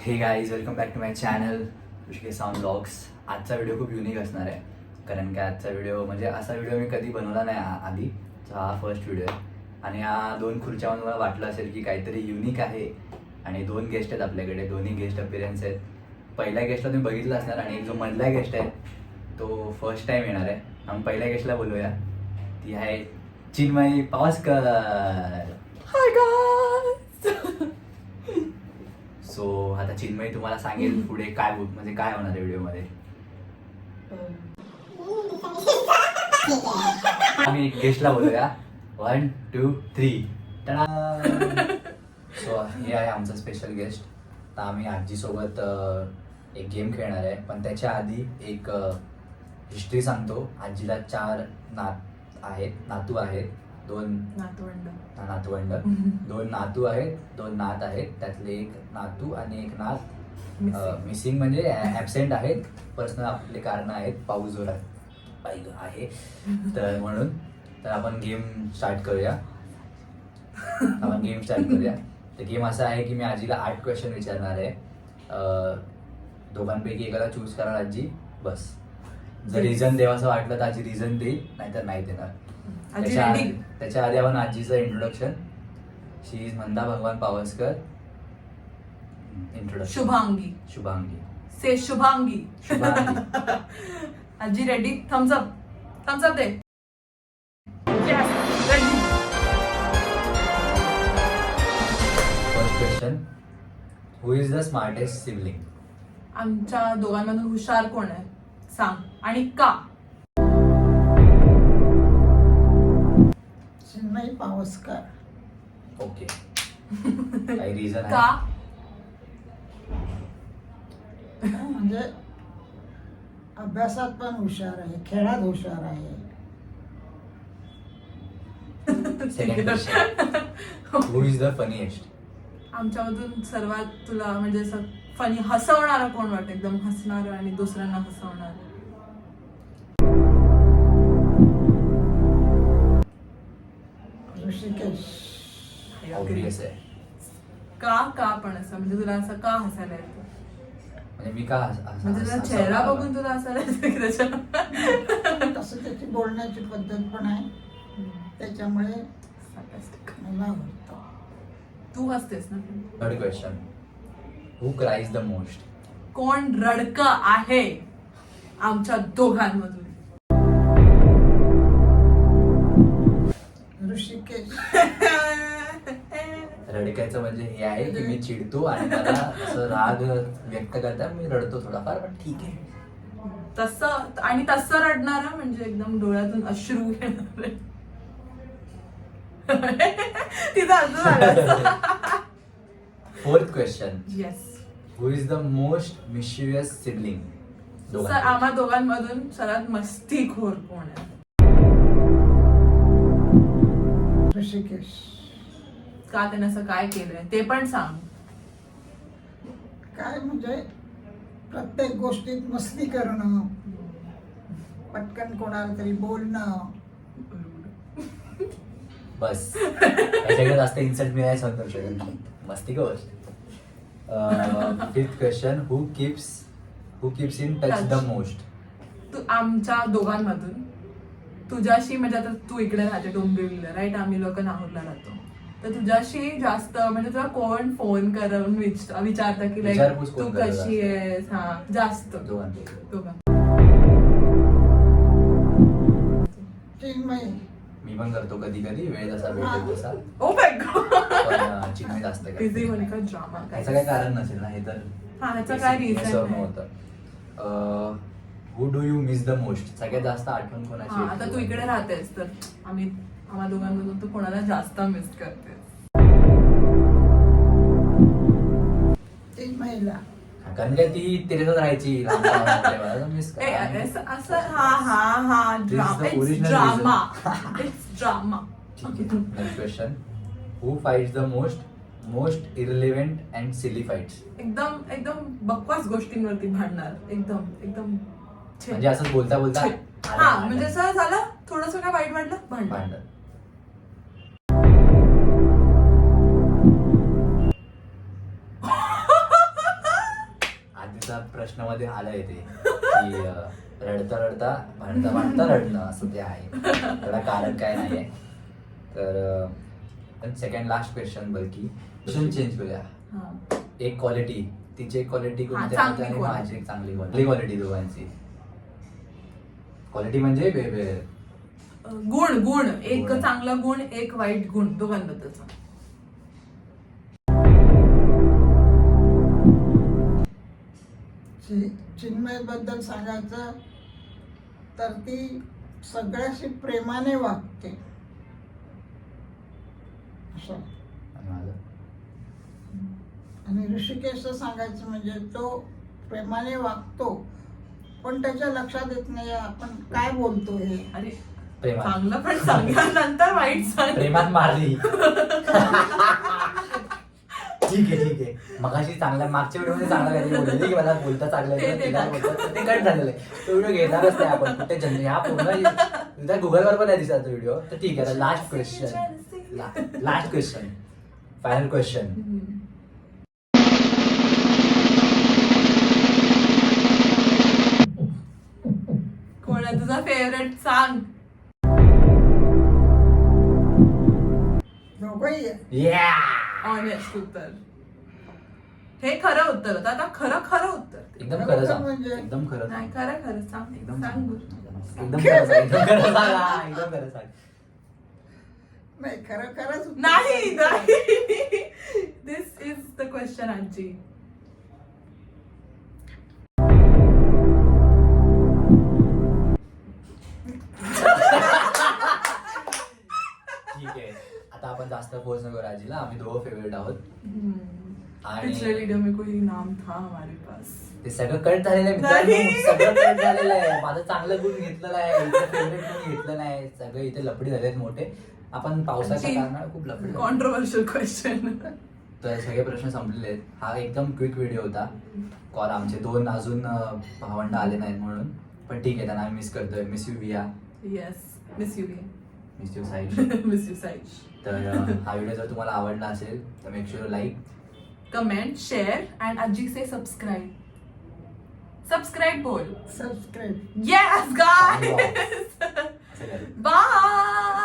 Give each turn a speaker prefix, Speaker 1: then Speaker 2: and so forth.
Speaker 1: हे guys welcome back to my channel Rishikesh sound blogs. आजचा video खूप युनिक असणार आहे, कारण की आजचा व्हिडिओ म्हणजे असा व्हिडिओ मी कधी बनवला नाही आधी. हा फर्स्ट व्हिडिओ आहे आणि या दोन खुर्च्यावर मला वाटलं असेल की काहीतरी युनिक आहे. आणि दोन गेस्ट आहेत आपल्याकडे, दोन्ही गेस्ट अपीअरन्स आहेत. पहिल्या गेस्टला तुम्ही बघितलं असणार आणि जो मधला गेस्ट आहे तो फर्स्ट टाइम येणार आहे. आपण पहिल्या गेस्टला बोलूया, ती आहे Chinmayi Pawaskar.
Speaker 2: Hi guys.
Speaker 1: So आता चिन्मयी तुम्हाला सांगेल पुढे काय म्हणजे काय होणार आहे व्हिडिओमध्ये. आम्ही गेस्टला बोलूया. 1, 2, 3. सो हे आहे आमचं स्पेशल गेस्ट. तर आम्ही आजीसोबत एक गेम खेळणार आहे, पण त्याच्या आधी एक हिस्ट्री सांगतो. आजीला 4 नातू आहेत, 2 नातवंड 2 नातू आहेत, 2 नात आहेत. त्यातले एक नातू आणि एक नात मिसिंग म्हणजे ॲबसेंट आहेत. पर्सनल आपले कारण आहेत, पाऊस जोरात आहे तर म्हणून. तर आपण गेम स्टार्ट करूया. तर गेम असा आहे की मी आजीला 8 क्वेश्चन विचारणार आहे. दोघांपैकी एकाला चूज करणार आजी, बस. जर रिझन देवाचं वाटलं तर आजी रिझन देईल, नाहीतर नाही देणार. त्याच्या आधी आपण आजीचं introduction. She is Manda Bhagwan Pawaskar. Introduction. Shubhangi
Speaker 2: say Shubhangi. आजी रेडी? थम्स अप दे.
Speaker 1: First question, who is the smartest sibling?
Speaker 2: आमच्या दोघांमधून हुशार कोण आहे सांग, आणि का?
Speaker 3: चिन्मयी पावसकर.
Speaker 1: ओके. काही रिझन आहे?
Speaker 2: का?
Speaker 3: म्हणजे अभ्यासात पण हुशार आहे, खेळात हुशार आहे.
Speaker 1: Second question, who is the funniest?
Speaker 2: आमच्यामधून सर्वात तुला म्हणजे असं फनी हसवणारा कोण वाटतं, एकदम हसणार आणि दुसऱ्यांना हसवणार?
Speaker 3: ऋषिकेश.
Speaker 1: ऑब्वियस आहे.
Speaker 2: का पण असं म्हणजे तुला असं का हसायला येतं?
Speaker 1: म्हणजे मी का
Speaker 2: म्हणजे तुला चेहरा बघून तुला हसायला येतं की त्याच्या?
Speaker 3: तसं त्याची बोलण्याची पद्धत पण आहे, त्याच्यामुळे मला आवडतं.
Speaker 2: तू हसतेस ना.
Speaker 1: Third question, who cries the most?
Speaker 2: कोण रडक आहे आमच्या दोघांमधून?
Speaker 3: ऋषिकेश.
Speaker 1: रडकायचं म्हणजे हे आहे की मी चिडतो आणि मला असं राग व्यक्त करता मी रडतो थोडाफार, पण ठीक आहे.
Speaker 2: तसं रडणारा म्हणजे एकदम डोळ्यातून अश्रू येणार. तिथं अजून आलं.
Speaker 1: Fourth question,
Speaker 2: yes.
Speaker 1: Who is the most mischievous sibling?
Speaker 2: Sir आम्हा दोघांमधून सर्वात मस्तीखोर कोण आहे?
Speaker 3: ऋषिकेश.
Speaker 2: का त्याने असं काय केलंय ते पण सांग.
Speaker 3: काय म्हणजे प्रत्येक गोष्टीत मस्ती करणं, पटकन कोणाला तरी बोलणं.
Speaker 1: बस याच्याकडे जास्त इन्सल्ट मी नाही सांगू शकत. मस्ती का गोष्ट. Fifth question, who keeps in touch the most?
Speaker 2: तू आमच्या दोघांमधून तुझ्याशी म्हणजे आता तू इकडे राहते डोंबिवलीला, राईट? आम्ही लोक नाहूरला राहतो. तर तुझ्याशी जास्त म्हणजे तुला कोण फोन करून विचारतं की लाईक तू कशी आहेस? हा, जास्त दोघां.
Speaker 3: चिन्मयी.
Speaker 1: मी पण करतो कधी कधी, वेळ जसा भेटेल तसा.
Speaker 2: Oh my God.
Speaker 1: पण चिन्मयी जास्त करते.
Speaker 2: बिझी होणे का ड्रामा काय?
Speaker 1: याचं काय कारण नसेल ना, हे तर
Speaker 2: हा, ह्याचं काय रिझन
Speaker 1: होतं. Who do you miss the most? सगळ्यात जास्त आठवण कोणाची?
Speaker 2: हा, आता तू इकडे राहतेस तर आम्हा दोघांमधून तू कोणाला जास्त मिस करतेस?
Speaker 3: चिन्मयीला.
Speaker 1: कारण काय ती तिरेच राहायची मिस
Speaker 2: असं हा drama.
Speaker 1: Next question, who fights the most irrelevant and silly fights?
Speaker 2: एकदम बकवास गोष्टींवरती भांडणार. एकदम
Speaker 1: म्हणजे असं बोलता
Speaker 2: हा, म्हणजे असं झालं थोडस काय वाईट वाटलं भांडण.
Speaker 1: प्रश्नामध्ये आलंय ते की रडता रडता भांडता भांडता रडणं असं ते आहे. त्याला कारण काय नाहीये. तर सेकंड लास्ट क्वेश्चन बल्कि क्वेश्चन चेंज करूया.
Speaker 2: हा.
Speaker 1: एक क्वालिटी, तिची एक क्वालिटी कोणती
Speaker 2: हा,
Speaker 1: आहे
Speaker 2: चांगली
Speaker 1: आणि
Speaker 2: quality.
Speaker 1: माझी एक चांगली क्वालिटी दोघांची. क्वालिटी म्हणजे
Speaker 2: गुण गुण एक
Speaker 1: गुण.
Speaker 2: चांगला गुण एक वाईट गुण दोघांबद्दलचा.
Speaker 3: चिन्मय बद्दल सांगायचं तर ती सगळ्याशी प्रेमाने वागते असं.
Speaker 1: आणि माझं
Speaker 3: आणि ऋषिकेशचं सांगायचं म्हणजे तो प्रेमाने वागतो पण त्याच्या लक्षात येत नाही आपण काय बोलतो हे.
Speaker 2: अरे
Speaker 1: प्रेमात
Speaker 2: चांगलं पण सांगा नंतर वाईट सांग.
Speaker 1: प्रेमात मारली. ठीक आहे मगाशी चांगला मागच्या व्हिडिओ मध्ये चांगला काहीतरी बोलले की मला बोलता चांगलं येतं,
Speaker 2: ते
Speaker 1: तिला
Speaker 2: टाक.
Speaker 1: बोलता तर ते कट झालेलं आहे. तो व्हिडिओ घेणारच नाही आपण कुठे जन्म ह्या पूर्ण गुगलवर पण नाही दिसत तो व्हिडिओ. तर ठीक आहे लास्ट क्वेश्चन फायनल क्वेश्चन.
Speaker 2: कोण आहे तुझा फेवरेट सांग.
Speaker 3: दोघंही आहे.
Speaker 1: या
Speaker 2: ऑनेस्ट उत्तर. हे खरं उत्तर होतं. आता खरं उत्तर.
Speaker 1: एकदम खरं सांग.
Speaker 3: म्हणजे?
Speaker 1: एकदम खरं
Speaker 2: नाही
Speaker 1: सांग.
Speaker 2: खरं सांग.
Speaker 1: एकदम
Speaker 2: सांग गुरु.
Speaker 1: एकदम खरं सांग. एकदम खरं सांग. हा, एकदम खरं सांग.
Speaker 3: नाही खरंच
Speaker 2: नाही दिस इज द क्वेश्चन आजी.
Speaker 1: ठीक आहे आता आपण जास्त फोर्स नको राजीला. आम्ही दोघं फेवरेट आहोत. आणि
Speaker 2: पिछले वीडियो में कोई नाम था हमारे पास.
Speaker 1: ते सगळं कट झालेलं आहे मित्रांनो.
Speaker 2: नाही.
Speaker 1: सगळं कट झालेलं आहे. माझं चांगलं गुण घेतलेलं आहे, फेवरेट गुण घेतलं नाही. सगळे इथे लफडी झालेत मोठे. आपण पावसाच्या कारणाने खूप लफडी झाली.
Speaker 2: Controversial question.
Speaker 1: तर सगळे प्रश्न संपलेले आहेत. हा एकदम क्विक व्हिडिओ होता. कॉल आमचे 2 अजून भावंड आले नाहीत म्हणून. पण ठीक आहे त्यांना आम्ही मिस करतोय. मिस यू विया.
Speaker 2: Yes miss you
Speaker 1: miss you side.
Speaker 2: Miss you Saish.
Speaker 1: तर हा व्हिडिओ जर तुम्हाला आवडला असेल तर make sure like
Speaker 2: comment share and आजी से सबस्क्राईब. सबस्क्राईब बोल.
Speaker 3: सबस्क्राईब.
Speaker 2: Yes guys.
Speaker 1: असं करेल.
Speaker 2: बाय.